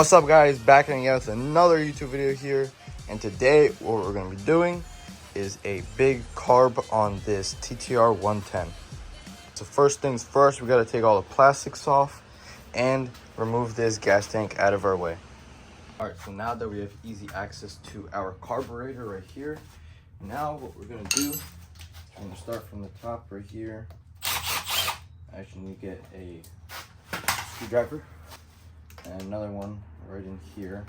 What's up, guys? Back again with another YouTube video here, and today what we're going to be doing is a big carb on this TTR110. So first things first, we got to take all the plastics off and remove this gas tank out of our way. All right, so now that we have easy access to our carburetor right here, now what we're going to do, we're going to start from the top right here. I actually need to get a screwdriver and another one right in here.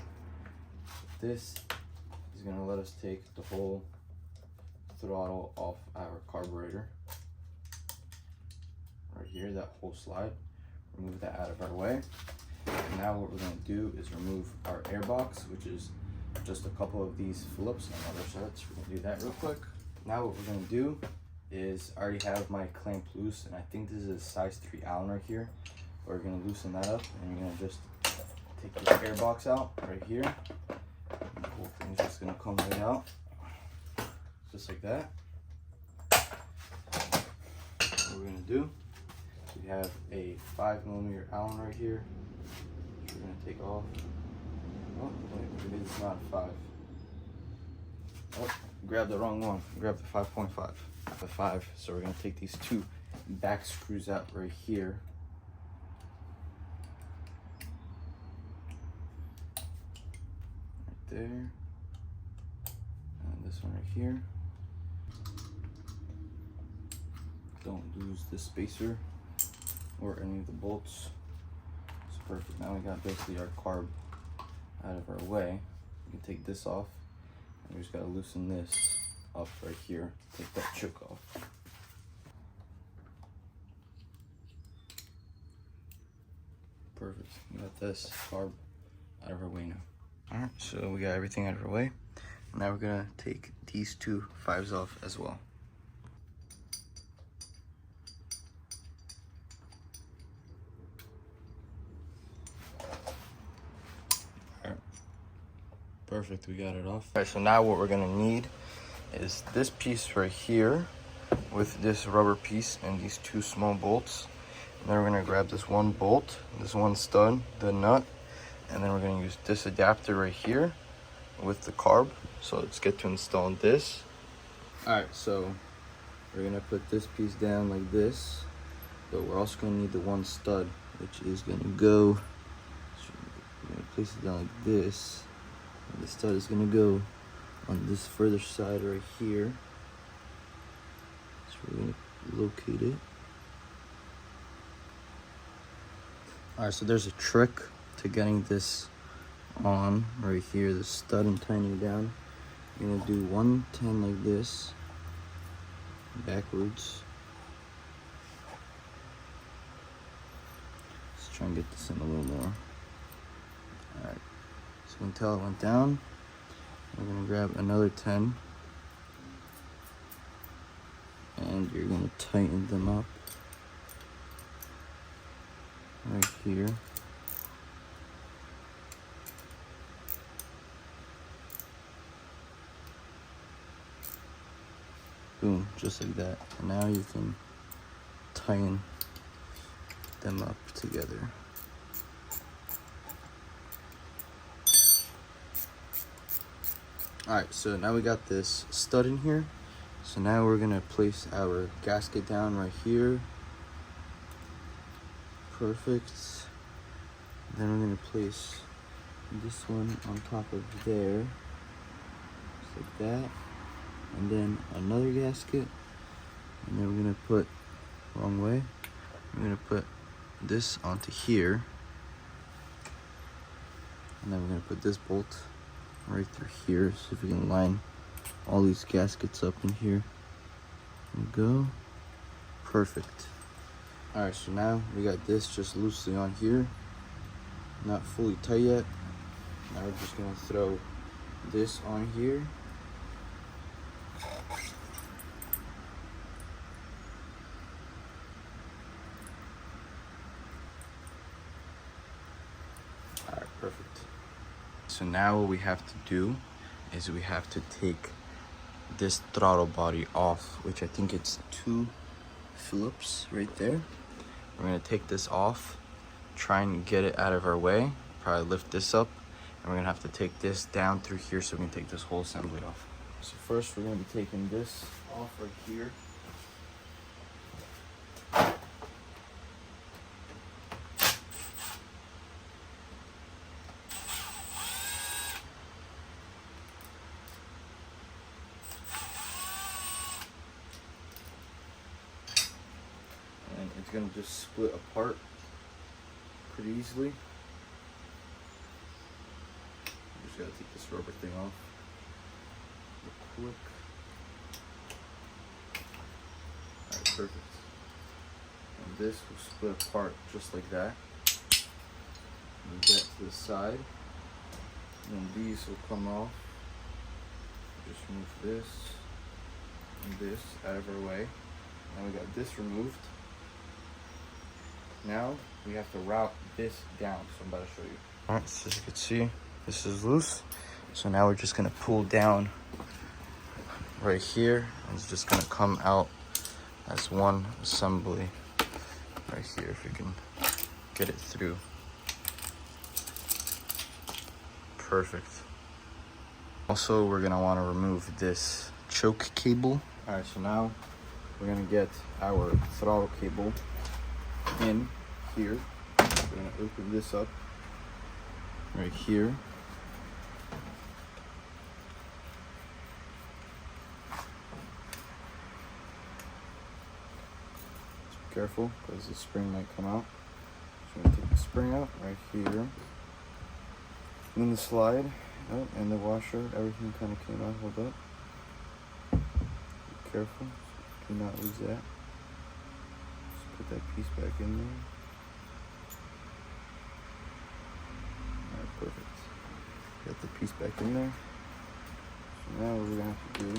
This is going to let us take the whole throttle off our carburetor right here, that whole slide. Remove that out of our way. And now what we're going to do is remove our air box, which is just a couple of these Phillips on other sides. We're going to do that real quick. Now what we're going to do is, I already have my clamp loose, and I think this is a size 3 Allen right here. We're going to loosen that up, and you're going to just take this air box out right here. And the whole thing's just going to come right out, just like that. What we're going to do, we have a 5mm Allen right here. We're going to take off. Oh, wait, maybe it's not a 5. Oh, grab the wrong one. Grab the 5.5. The 5. So we're going to take these two back screws out right here. Right there. And this one right here. Don't lose the spacer or any of the bolts. It's perfect. Now we got basically our carb out of our way. We can take this off, and we just gotta loosen this up right here. Take that choke off. Perfect. We got this carb out of our way now. Alright, so we got everything out of our way. Now we're gonna take these two 5s off as well. Perfect, we got it off. All right, so now what we're gonna need is this piece right here with this rubber piece and these two small bolts. And then we're gonna grab this one bolt, this one stud, the nut, and then we're gonna use this adapter right here with the carb. So let's get to installing this. All right, so we're gonna put this piece down like this, but we're also gonna need the one stud, which is gonna go, so we're gonna place it down like this. The stud is going to go on this further side right here. So we're going to locate it. Alright, so there's a trick to getting this on right here, the stud, and tightening down. You're going to do 110 like this, backwards. Let's try and get this in a little more. Alright. So until it went down, we're going to grab another 10, and you're going to tighten them up right here. Boom, just like that. And now you can tighten them up together. Alright, so now we got this stud in here. So now we're gonna place our gasket down right here. Perfect. Then we're gonna place this one on top of there, just like that. And then another gasket. And then we're gonna put, wrong way, we're gonna put this onto here. And then we're gonna put this bolt right through here, so if we can line all these gaskets up in here. There we go. Perfect. Alright, so now we got this just loosely on here, not fully tight yet. Now we're just gonna throw this on here. Alright, perfect. So now what we have to do is we have to take this throttle body off, which I think it's 2 Phillips right there. We're gonna take this off, try and get it out of our way, probably lift this up, and we're gonna have to take this down through here so we can take this whole assembly off. So first we're gonna be taking this off right here. And it's gonna just split apart pretty easily. Just gotta take this rubber thing off real quick. Alright, perfect. And this will split apart just like that. Move that to the side. And then these will come off. Just move this and this out of our way. Now we got this removed. Now we have to route this down, so I'm about to show you. Alright, so as you can see, this is loose. So now we're just gonna pull down right here, and it's just gonna come out as one assembly right here, if we can get it through. Perfect. Also, we're gonna wanna remove this choke cable. Alright, so now we're gonna get our throttle cable in here. We're gonna open this up right here. Just be careful because the spring might come out. So I'm gonna take the spring out right here. And then the slide out and the washer, everything kind of came out. Hold up. Be careful. Do not lose that. Put that piece back in there. Alright, perfect. Got the piece back in there. So now what we're gonna have to do,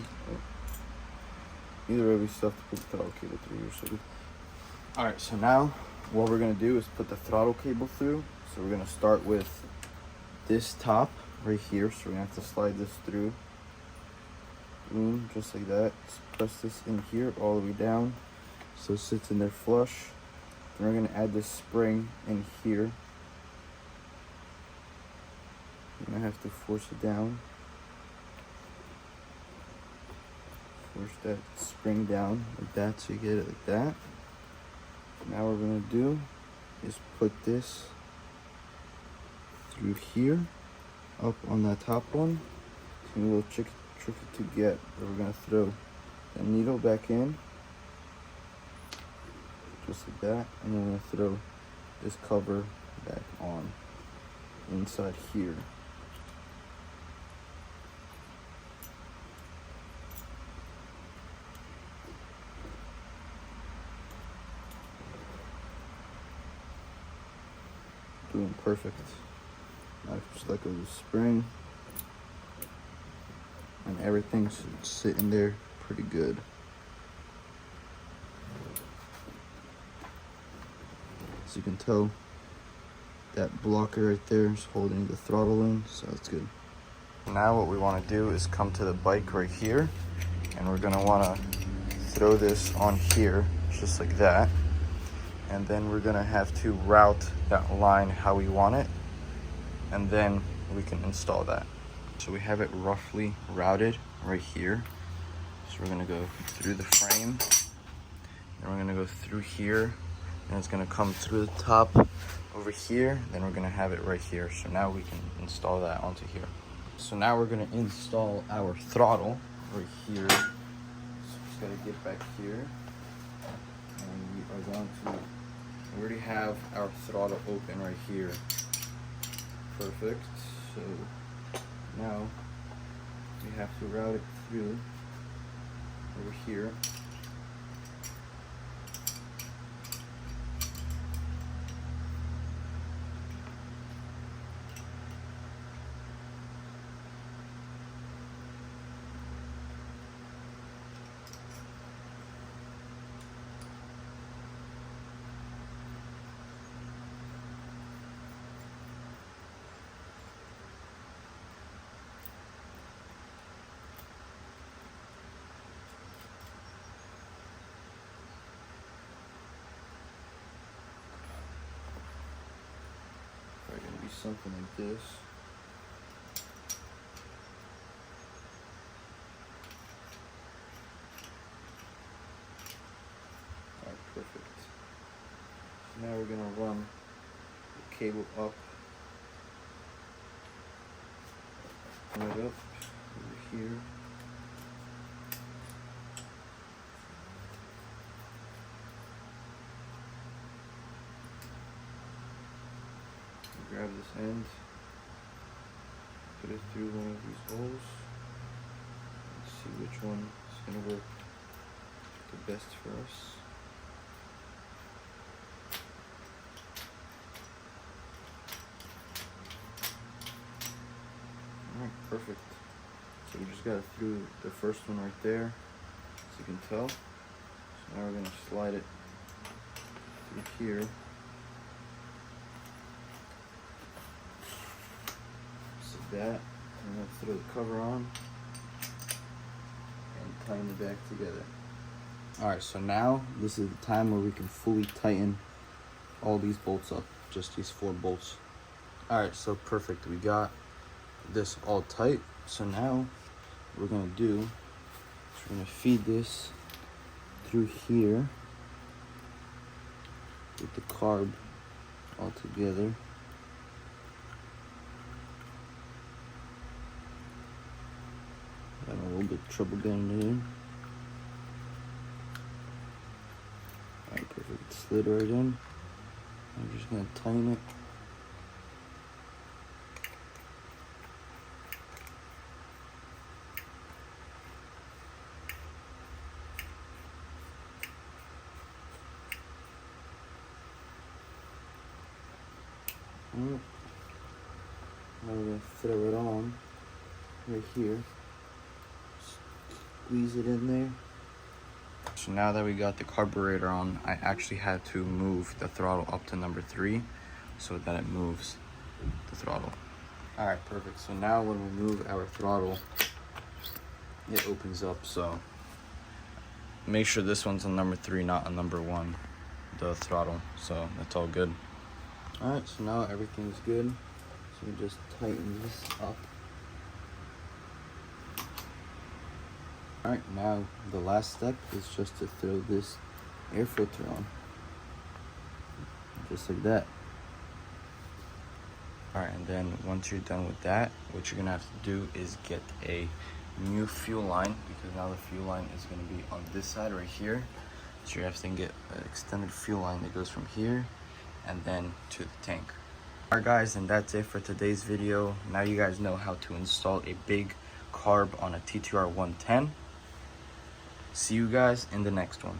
either way we still have to put the throttle cable through here. So alright, so now what we're gonna do is put the throttle cable through. So we're gonna start with this top right here. So we're gonna have to slide this through. Boom, just like that. Just press this in here all the way down. So it sits in there flush. Then we're gonna add this spring in here. You're gonna have to force it down. Force that spring down like that so you get it like that. Now what we're gonna do is put this through here, up on that top one. It's gonna be a little tricky to get, but we're gonna throw the needle back in. Just like that, and then we're gonna throw this cover back on inside here. Boom, perfect. Now just let go of the spring, and everything should sit in there pretty good. As you can tell, that blocker right there is holding the throttle in, so that's good. Now what we want to do is come to the bike right here, and we're going to want to throw this on here just like that, and then we're going to have to route that line how we want it, and then we can install that. So we have it roughly routed right here. So we're going to go through the frame, then we're going to go through here, and it's gonna come through the top over here, then we're gonna have it right here. So now we can install that onto here. So now we're gonna install our throttle right here. So just gotta get back here, and we are going to, we already have our throttle open right here. Perfect. So now we have to route it through over here. something like this. Alright, perfect. So now we're gonna run the cable up, right up over here. Grab this end, put it through one of these holes, and see which one is going to work the best for us. Alright, perfect. So we just got it through the first one right there, as you can tell. So now we're going to slide it through here. That, and let's throw the cover on and tighten it back together. Alright, so now this is the time where we can fully tighten all these bolts up, just these 4 bolts. Alright, so perfect, we got this all tight. So now what we're gonna do is we're gonna feed this through here with the carb all together. Having a little bit of trouble getting it in. Alright, perfect. Slid right in. I'm just gonna tighten it. Now we're gonna throw it on right here. Squeeze it in there. So now that we got the carburetor on, I actually had to move the throttle up to number 3 so that it moves the throttle. Alright, perfect. So now when we move our throttle, it opens up. So make sure this one's on number 3, not on number 1, the throttle. So that's all good. Alright, so now everything's good. So we just tighten this up. Alright, now the last step is just to throw this air filter on. Just like that. Alright, and then once you're done with that, what you're going to have to do is get a new fuel line, because now the fuel line is going to be on this side right here. So you have to get an extended fuel line that goes from here and then to the tank. Alright guys, and that's it for today's video. Now you guys know how to install a big carb on a TTR110. See you guys in the next one.